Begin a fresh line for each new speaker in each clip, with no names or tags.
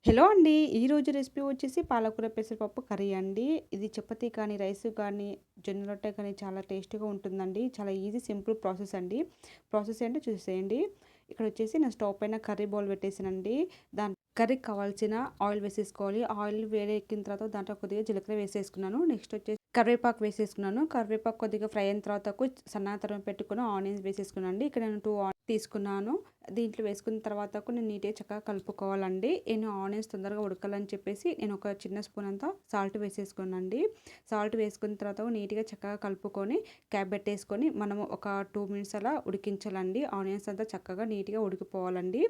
Hello అండి. ఈరోజు recipe వచ్చేసి పాలకూర పెసరపప్పు కర్రీ అండి. ఇది చపాతీ కానీ, రైస్ కానీ, జొన్న రొట్టె కానీ చాలా టేస్టీగా ఉంటుందండి. చాలా ఈజీ సింపుల్ ప్రాసెస్ అండి. ప్రాసెస్ ఏంటో చూసేయండి. ఇక్కడ వచ్చేసి నేను స్టవ్ పైన కర్రీ బౌల్ పెట్టేసానండి. కర్రీకి కావాల్సిన ఆయిల్ వేసేసుకోవాలి. ఆయిల్ వేడెక్కిన తర్వాత దాంట్లో కొద్దిగా జీలకర్ర వేసేసుకున్నాను. నెక్స్ట్ వచ్చేసి కరివేపాకు వేసేసుకున్నాను. కరివేపాకు కొద్దిగా ఫ్రై అయిన తర్వాత సన్నగా తరిగి పెట్టుకుని ఆనియన్స్ వేసేసుకున్నాను అండి. ఇక్కడ నేను 2 ఆనియన్స్ తీసుకున్నాను. దీంట్లో వేసుకున్న తర్వాత నేను నీట్‌గా చక్కగా కలుపుకోవాలండి. నేను ఆనియన్స్ తొందరగా ఉడకాలని చెప్పేసి నేను ఒక చిన్న స్పూన్ అంతా సాల్ట్ వేసేసుకున్నానండి. సాల్ట్ వేసుకున్న తర్వాత నీట్‌గా చక్కగా కలుపుకొని క్యాప్ పెట్టేసుకొని మనము ఒక 2 మినిట్స్ అలా ఉడికించాలండి. ఆనియన్స్ అంతా చక్కగా నీట్‌గా ఉడికిపోవాలండి.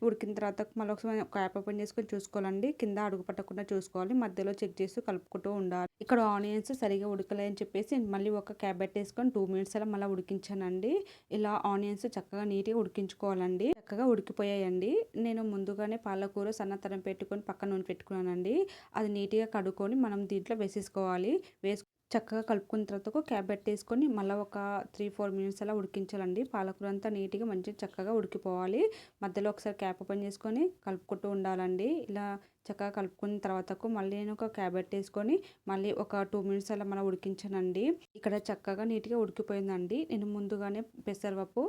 ఉడికిన తర్వాత మళ్ళీ ఒకసారి క్యాప్ ఓపెన్ చేసుకొని చూసుకోవాలండి. కింద అడుగు పట్టకుండా చూసుకోవాలి. మధ్యలో చెక్ చేస్తూ కలుపుకుంటూ ఉండాలి. ఇక్కడ ఆనియన్స్ సరిగ్గా ఉడకలే అని చెప్పేసి మళ్ళీ ఒక క్యాప్ పెట్టేసుకొని 2 మినిట్స్ అలా మళ్ళీ ఉడికించానండి. ఇలా ఆనియన్స్ చక్కగా నీట్‌గా ఉడికించుకోవాలండి. చక్కగా ఉడికిపోయాయండి. నేను ముందుగానే పాలకూర సన్నతరం పెట్టుకొని పక్కన పెట్టుకున్నానండి. అది నీట్‌గా కడుక్కొని మనం దీంట్లో వేసేసుకోవాలి. చక్కగా కలుపుకున్న తర్వాత ఒక క్యాప్ పెట్టేసుకొని మళ్ళీ ఒక 3, 4 మినిట్స్ అలా ఉడికించాలండి. పాలకూర అంతా నీట్‌గా మంచిగా చక్కగా ఉడికిపోవాలి. మధ్యలో ఒకసారి క్యాప్ ఓపెన్ చేసుకొని కలుపుకుంటూ ఉండాలండి. ఇలా చక్కగా కలుపుకున్న తర్వాతకు మళ్ళీ నేను ఒక క్యాప్ పెట్టేసుకొని మళ్ళీ ఒక 2 మినిట్స్ అలా మళ్ళీ ఉడికించానండి. ఇక్కడ చక్కగా నీట్‌గా ఉడికిపోయిందండి. నేను ముందుగానే పెసరపప్పు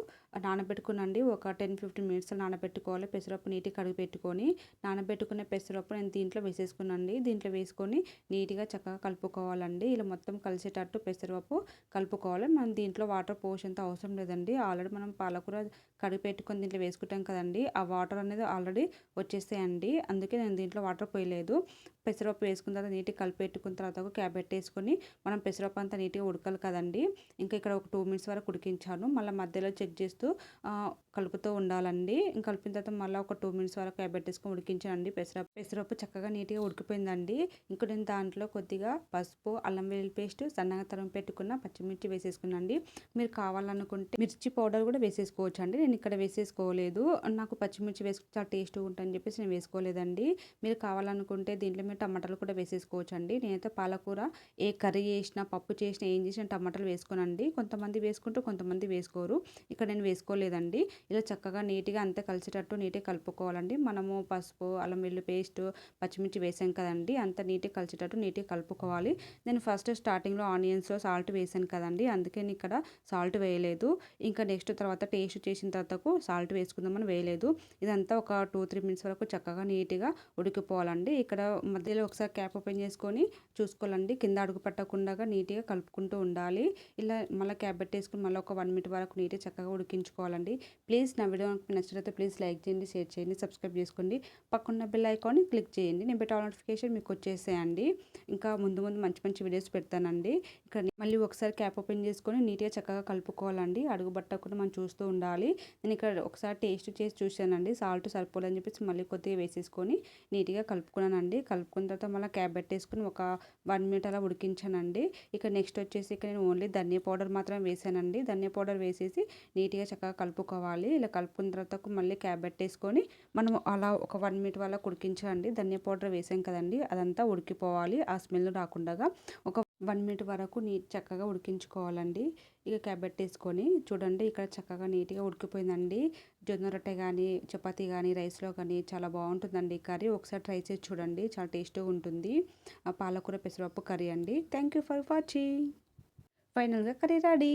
నానబెట్టుకున్నానండి. ఒక 10, 15 మినిట్స్ నానబెట్టుకోవాలి. పెసరపప్పు నీట్‌గా కడిగి పెట్టుకొని నానబెట్టుకున్న పెసరపప్పు నేను దీంట్లో వేసేసుకున్నానండి. దీంట్లో వేసుకొని నీట్‌గా చక్కగా కలుపుకోవాలండి. ఇలా మొత్తం కలిసేటట్టు పెసరపప్పు కలుపుకోవాలి. మనం దీంట్లో వాటర్ పోసేంత అవసరం లేదండి. ఆల్రెడీ మనం పాలకూర కడిగి పెట్టుకొని దీంట్లో వేసుకుంటాం కదండీ! ఆ వాటర్ అనేది ఆల్రెడీ వచ్చేస్తాయండి. అందుకే నేను దీంట్లో వాటర్ పోయలేదు. పెసరపప్పు వేసుకున్న తర్వాత నీట్‌గా కలిపెట్టుకున్న తర్వాత ఒక క్యాప్ పెట్టేసుకొని మనం పెసరపప్పు అంతా నీట్‌గా ఉడకాలి కదండీ! ఇంకా ఇక్కడ ఒక 2 మినిట్స్ వరకు ఉడికించాను. మళ్ళీ మధ్యలో చెక్ చేస్తూ కలుపుతూ ఉండాలండి. కలిపిన తర్వాత మళ్ళీ ఒక 2 మినిట్స్ వరకు క్యాప్ పెట్టేసుకొని ఉడికించానండి. పెసరపప్పు చక్కగా నీట్‌గా ఉడికిపోయిందండి. ఇంక నేను దాంట్లో కొద్దిగా పసుపు, అల్లం వెల్లుల్లి పేస్ట్, సన్నగా తరిగి పెట్టుకున్న పచ్చిమిర్చి వేసేసుకున్నానండి. మీరు కావాలనుకుంటే మిర్చి పౌడర్ కూడా వేసేసుకోవచ్చండి. నేను ఇక్కడ వేసేసుకోలేదు. నాకు పచ్చిమిర్చి వేసుకుంటే చాలా టేస్ట్‌గా ఉంటుందని చెప్పేసి నేను వేసుకోలేదండి. మీరు కావాలనుకుంటే దీంట్లో మీరు టమాటాలు కూడా వేసేసుకోవచ్చండి. నేనైతే పాలకూర ఏ కర్రీ చేసినా, పప్పు చేసినా, ఏం చేసినా టమాటాలు వేసుకోనండి. కొంతమంది వేసుకుంటూ కొంతమంది వేసుకోరు. ఇక్కడ నేను వేసుకోలేదండి. ఇలా చక్కగా నీట్‌గా అంతా కలిసేటట్టు నీట్‌గా కలుపుకోవాలండి. మనము పసుపు, అల్లం వెల్లుల్లి పేస్ట్, పచ్చిమిర్చి వేసాం కదండీ! అంతా నీట్‌గా కలిసేటట్టు నీట్‌గా కలుపుకోవాలి. నేను ఫస్ట్ స్టార్టింగ్‌లో ఆనియన్స్‌లో సాల్ట్ వేసాను కదండీ! అందుకే నేను ఇక్కడ సాల్ట్ వేయలేదు. ఇంకా నెక్స్ట్ తర్వాత టేస్ట్ చేసిన తర్వాతకు సాల్ట్ వేసుకుందామని వేయలేదు. ఇదంతా ఒక 2, 3 మినిట్స్ వరకు చక్కగా నీట్‌గా ఉడికిపోవాలండి. ఇక్కడ మధ్యలో ఒకసారి క్యాప్ ఓపెన్ చేసుకొని చూసుకోవాలండి. కింద అడుగు పట్టకుండా నీట్‌గా కలుపుకుంటూ ఉండాలి. ఇలా మళ్ళీ క్యాప్ పెట్టేసుకొని మళ్ళీ ఒక 1 మినిట్ వరకు నీట్‌గా చక్కగా ఉడికించుకోవాలండి. ప్లీజ్ నా వీడియో నచ్చినట్లయితే ప్లీజ్ లైక్ చేయండి, షేర్ చేయండి, సబ్స్క్రైబ్ చేసుకోండి. పక్కన బెల్ ఐకాన్ని క్లిక్ చేయండి. నేను పెట్టే నోటిఫికేషన్ మీకు వచ్చేసాయండి. ఇంకా ముందు ముందు మంచి మంచి వీడియోస్ పెడతానండి. ఇక్కడ మళ్ళీ ఒకసారి క్యాప్ ఓపెన్ చేసుకొని నీట్‌గా చక్కగా కలుపుకోవాలండి. అడుగు పట్టకుండా మనం చూస్తూ ఉండాలి. నేను ఇక్కడ ఒకసారి టేస్ట్ చేసి చూశానండి. సాల్ట్ సరిపోలేదని చెప్పేసి మళ్ళీ కొద్దిగా వేసేసుకొని నీట్‌గా కలుపుకున్నానండి. కలుపుకున్న తర్వాత మళ్ళీ క్యాప్ పెట్టేసుకొని ఒక 1 మినిట్ అలా ఉడికించానండి. ఇక నెక్స్ట్ వచ్చేసి ఇక్కడ నేను ఓన్లీ ధనియా పౌడర్ మాత్రమే వేసానండి. ధనియా పౌడర్ వేసేసి నీట్‌గా చక్కగా కలుపుకోవాలి. ఇలా కలుపుకున్న తర్వాత మళ్ళీ క్యాప్ పెట్టేసుకొని మనం అలా ఒక 1 మినిట్ వరకు ఉడికించాలండి. ధనియా పౌడర్ వేసాం కదండీ! అదంతా ఉడికిపోవాలి. ఆ స్మెల్ రాకుండగా ఒక 1 మినిట్ వరకు చక్కగా ఉడికించుకోవాలండి. ఇక క్యాప్ పెట్టేసుకొని చూడండి ఇక్కడ చక్కగా నీట్‌గా ఉడికిపోయిందండి. జొన్న రొట్టె గానీ, చపాతీ గానీ, రైస్‌లో కానీ చాలా బాగుంటుందండి ఈ కర్రీ. ఒకసారి ట్రై చేసి చూడండి. చాలా టేస్టీగా ఉంటుంది. పాలకూర పెసరపప్పు కర్రీ అండి. Thank you for watching. ఫైనల్‌గా కర్రీ రెడీ.